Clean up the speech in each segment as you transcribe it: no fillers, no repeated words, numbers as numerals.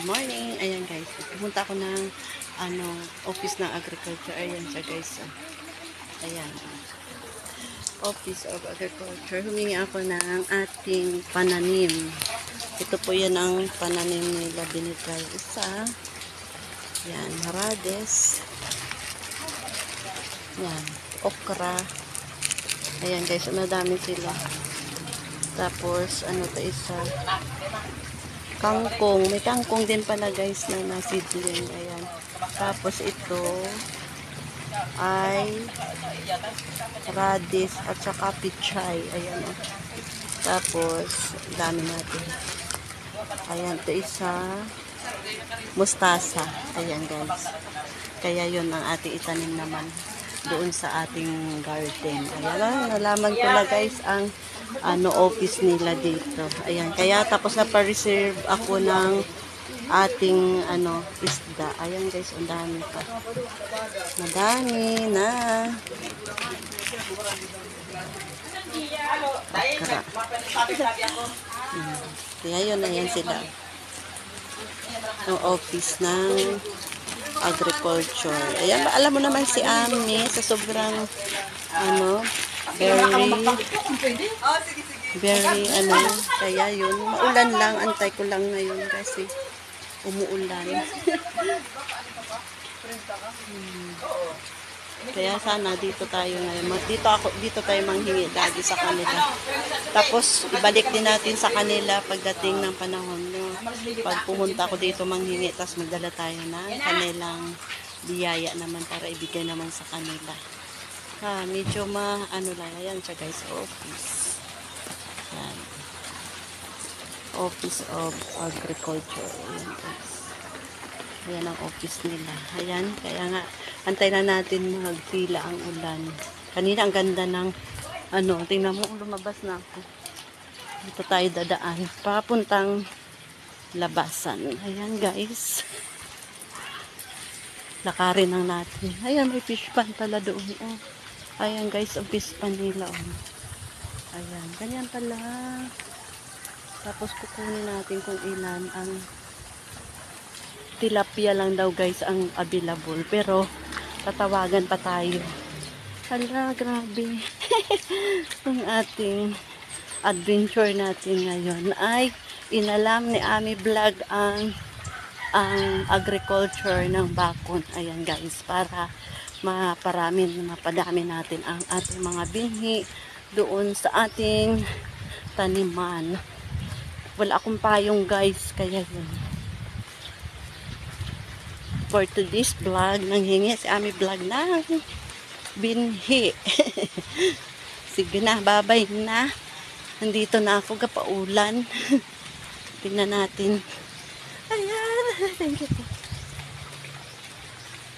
Morning. Ayan guys. Pumunta ako ng office ng agriculture. Ayan siya guys. Ayan. Office of Agriculture. Humingi ako ng ating pananim. Ito po yan ang pananim nila. Binigay isa. Yan. Rades. Yan. Okra. Ayan guys. Madami sila. Tapos ano to isa. Kangkong. May kangkong din pala guys na nasidling. Ayan. Tapos ito ay radish at saka pichay. Ayan o. Tapos dami natin. Ayan. Ito isa mustasa. Ayan guys. Kaya yun ang ating itanim naman doon sa ating garden. Ayan. Nalaman ko na guys ang office nila dito. Ayan, kaya tapos na pa-reserve ako ng ating isda. Ayan guys, ang dami pa. Madami na. Akra. Kaya yun, ayan sila. Ang office ng agriculture. Ayan, alam mo naman si Ami sa sobrang very kaya yun, maulan lang, antay ko lang ngayon kasi umuulan. Kaya sana dito tayo ngayon, dito tayo manghingi lagi sa kanila, tapos ibalik din natin sa kanila pagdating ng panahon, no? Pag pumunta ako dito manghingi, tapos magdala tayo ng kanilang biyaya naman para ibigay naman sa kanila. Medyo lang. Ayan siya guys, office. Ayan. Office of Agriculture. Ayan guys. Ayan ang office nila. Ayan, kaya nga, antay na natin magpila ang ulan. Kanina ang ganda ng, tingnan mo, lumabas na ako. Dito tayo dadaan. Papuntang labasan. Ayan guys. Lakarin lang natin. Ayan, may fish pan pala doon. Oh. Ayan guys, ang fish pan nila. Oh. Ayan, ganyan pala. Tapos kukunin natin kung ilan ang tilapia lang daw guys ang available. Pero tatawagan pa tayo. Hala, grabe. Ang ating adventure natin ngayon ay inalam ni Ami Vlog ang agriculture ng Bakon. Ayan guys, para mapadami natin ang ating mga binhi doon sa ating taniman. Wala akong payong guys, kaya yun. For today's vlog, nanghingi si Ami Vlog ng binhi. Sige na, babay na. Nandito na ako, kapaulan. Tingnan natin. Ayan, thank you.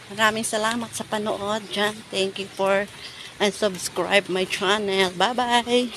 Maraming salamat sa panood dyan. Thank you for and subscribe my channel. Bye-bye.